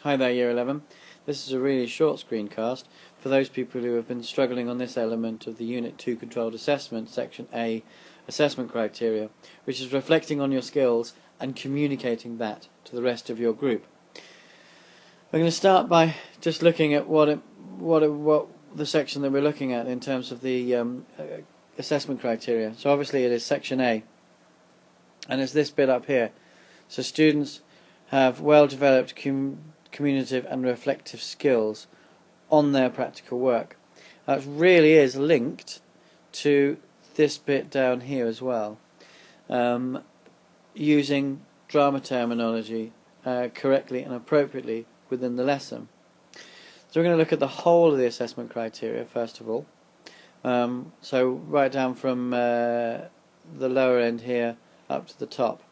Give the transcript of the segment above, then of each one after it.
Hi there, Year 11. This is a really short screencast for those people who have been struggling on this element of the Unit 2 Controlled Assessment, Section A, Assessment Criteria, which is reflecting on your skills and communicating that to the rest of your group. We're going to start by just looking at what the section that we're looking at in terms of the assessment criteria. So obviously it is Section A, and it's this bit up here. So students have well-developed communicative and reflective skills on their practical work. That really is linked to this bit down here as well, using drama terminology correctly and appropriately within the lesson. So we're going to look at the whole of the assessment criteria first of all. So right down from the lower end here up to the top.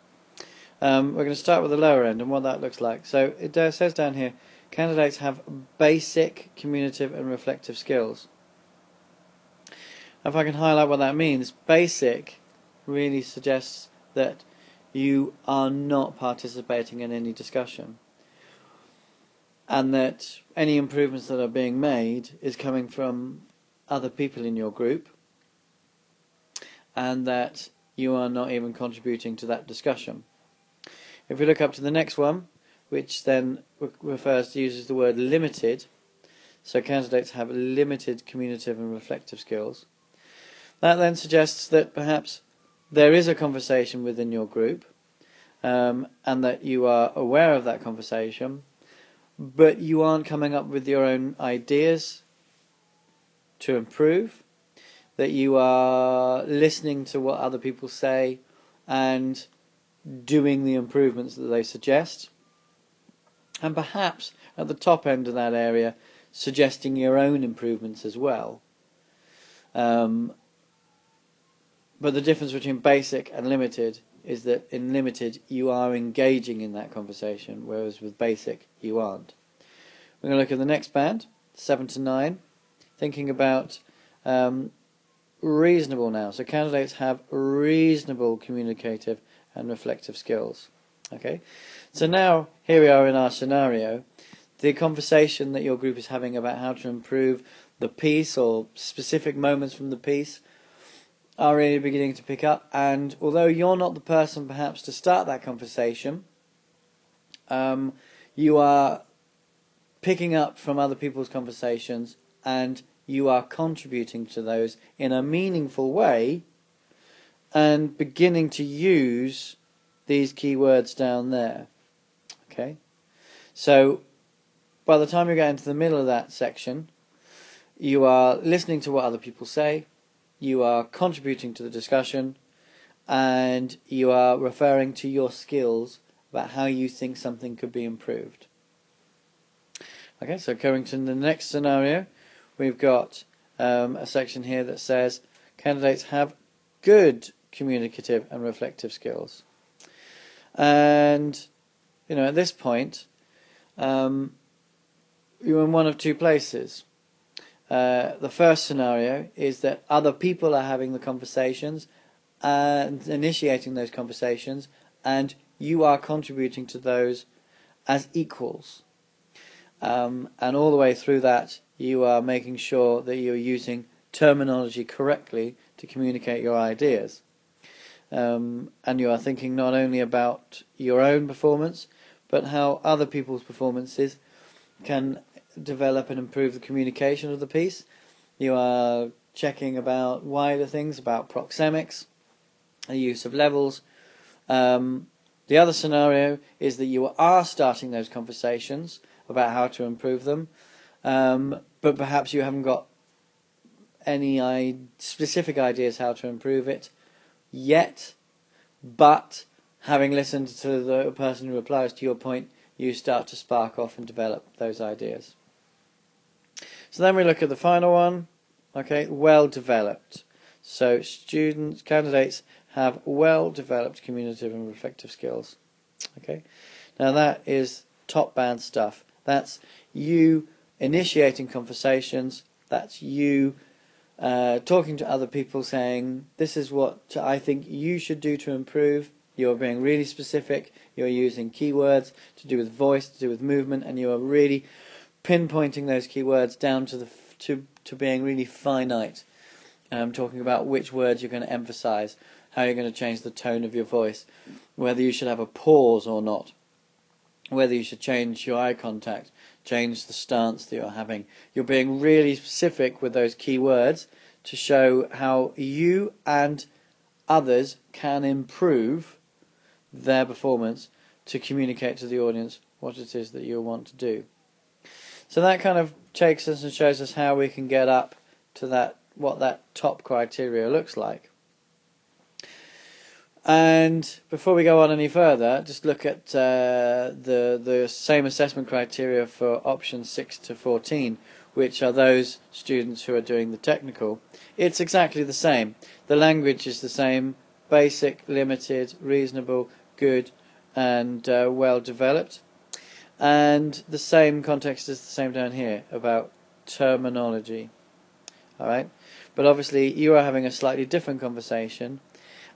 We're going to start with the lower end and what that looks like. So it says down here, candidates have basic communicative and reflective skills. If I can highlight what that means, basic really suggests that you are not participating in any discussion, and that any improvements that are being made is coming from other people in your group, and that you are not even contributing to that discussion. If we look up to the next one, which then uses the word limited, so candidates have limited communicative and reflective skills, that then suggests that perhaps there is a conversation within your group, and that you are aware of that conversation, but you aren't coming up with your own ideas to improve, that you are listening to what other people say and doing the improvements that they suggest, and perhaps at the top end of that area suggesting your own improvements as well. But the difference between basic and limited is that in limited you are engaging in that conversation, whereas with basic you aren't. We're going to look at the next band, 7 to 9, thinking about reasonable now. So candidates have reasonable communicative and reflective skills. Okay, so now here we are in our scenario. The conversation that your group is having about how to improve the piece or specific moments from the piece are really beginning to pick up, and although you're not the person perhaps to start that conversation, you are picking up from other people's conversations and you are contributing to those in a meaningful way and beginning to use these key words down there. Okay, so by the time you get into the middle of that section, you are listening to what other people say, you are contributing to the discussion, and you are referring to your skills about how you think something could be improved. Okay, so going to the next scenario, we've got a section here that says candidates have good communicative and reflective skills. And at this point you're in one of two places. The first scenario is that other people are having the conversations and initiating those conversations, and you are contributing to those as equals. And all the way through that, you are making sure that you're using terminology correctly to communicate your ideas. And you are thinking not only about your own performance, but how other people's performances can develop and improve the communication of the piece. You are checking about wider things, about proxemics, the use of levels. The other scenario is that you are starting those conversations about how to improve them, but perhaps you haven't got any specific ideas how to improve it yet, but having listened to the person who replies to your point, you start to spark off and develop those ideas. So then we look at the final one. Okay, well developed. So candidates have well developed communicative and reflective skills. Okay, now that is top band stuff. That's you initiating conversations. That's you talking to other people, saying this is what I think you should do to improve, You're being really specific, you're using keywords to do with voice, to do with movement, and you are really pinpointing those keywords down to to being really finite. Talking about which words you're going to emphasize, how you're going to change the tone of your voice, whether you should have a pause or not, whether you should change your eye contact, change the stance that you're having. You're being really specific with those key words to show how you and others can improve their performance to communicate to the audience what it is that you want to do. So that kind of takes us and shows us how we can get up to that, what that top criteria looks like. And before we go on any further, just look at the same assessment criteria for options 6 to 14, which are those students who are doing the technical. It's exactly the same. The language is the same: basic, limited, reasonable, good, and well developed. And the same context is the same down here about terminology. Alright? But obviously you are having a slightly different conversation,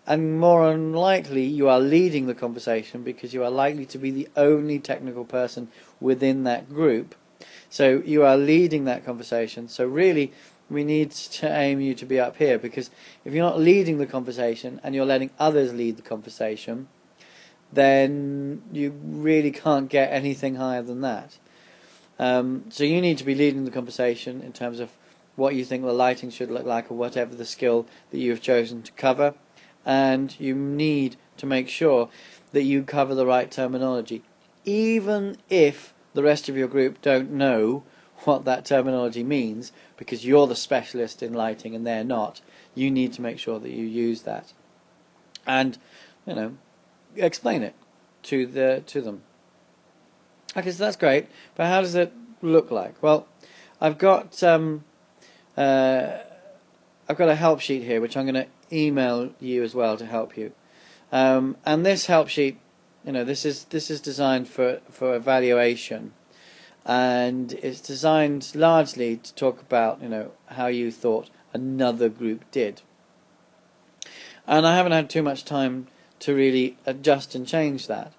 and more unlikely you are leading the conversation because you are likely to be the only technical person within that group. So you are leading that conversation. So really we need to aim you to be up here, because if you're not leading the conversation and you're letting others lead the conversation, then you really can't get anything higher than that. So you need to be leading the conversation in terms of what you think the lighting should look like, or whatever the skill that you have chosen to cover. And you need to make sure that you cover the right terminology, even if the rest of your group don't know what that terminology means, because you're the specialist in lighting and they're not. You need to make sure that you use that, and explain it to them. Okay, so that's great, but how does it look like? Well, I've got a help sheet here, which I'm going to email you as well to help you. And this help sheet, this is designed for evaluation, and it's designed largely to talk about how you thought another group did. And I haven't had too much time to really adjust and change that,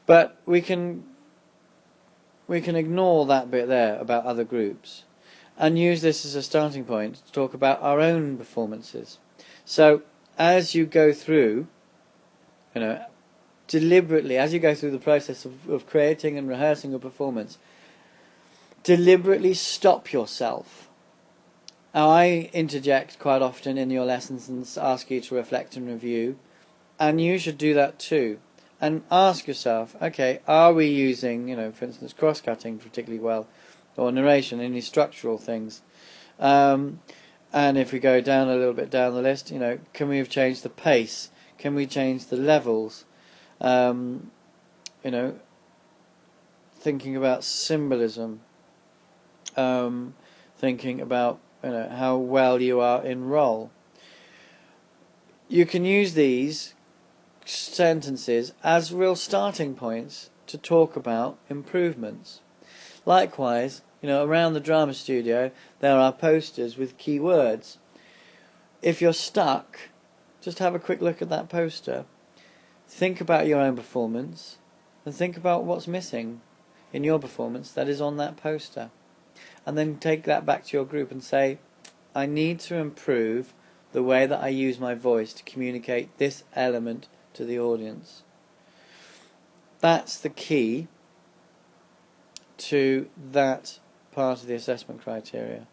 but we can ignore that bit there about other groups and use this as a starting point to talk about our own performances. So as you go through, deliberately, as you go through the process of creating and rehearsing a performance, deliberately stop yourself. Now, I interject quite often in your lessons and ask you to reflect and review, and you should do that too. And ask yourself, okay, are we using, for instance, cross-cutting particularly well, or narration, any structural things? And if we go down a little bit down the list, can we have changed the pace? Can we change the levels? Thinking about symbolism, thinking about how well you are in role. You can use these sentences as real starting points to talk about improvements. Likewise, around the drama studio there are posters with key words. If you're stuck, just have a quick look at that poster, think about your own performance, and think about what's missing in your performance that is on that poster, and then take that back to your group and say, I need to improve the way that I use my voice to communicate this element to the audience. That's the key to that part of the assessment criteria: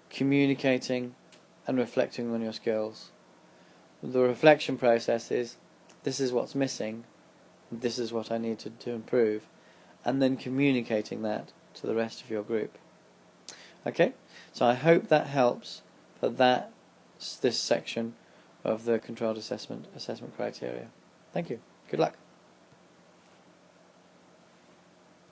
communicating and reflecting on your skills. The reflection process is, this is what's missing, this is what I need to improve, and then communicating that to the rest of your group. Okay, so I hope that helps for this section of the controlled assessment criteria. Thank you. Good luck.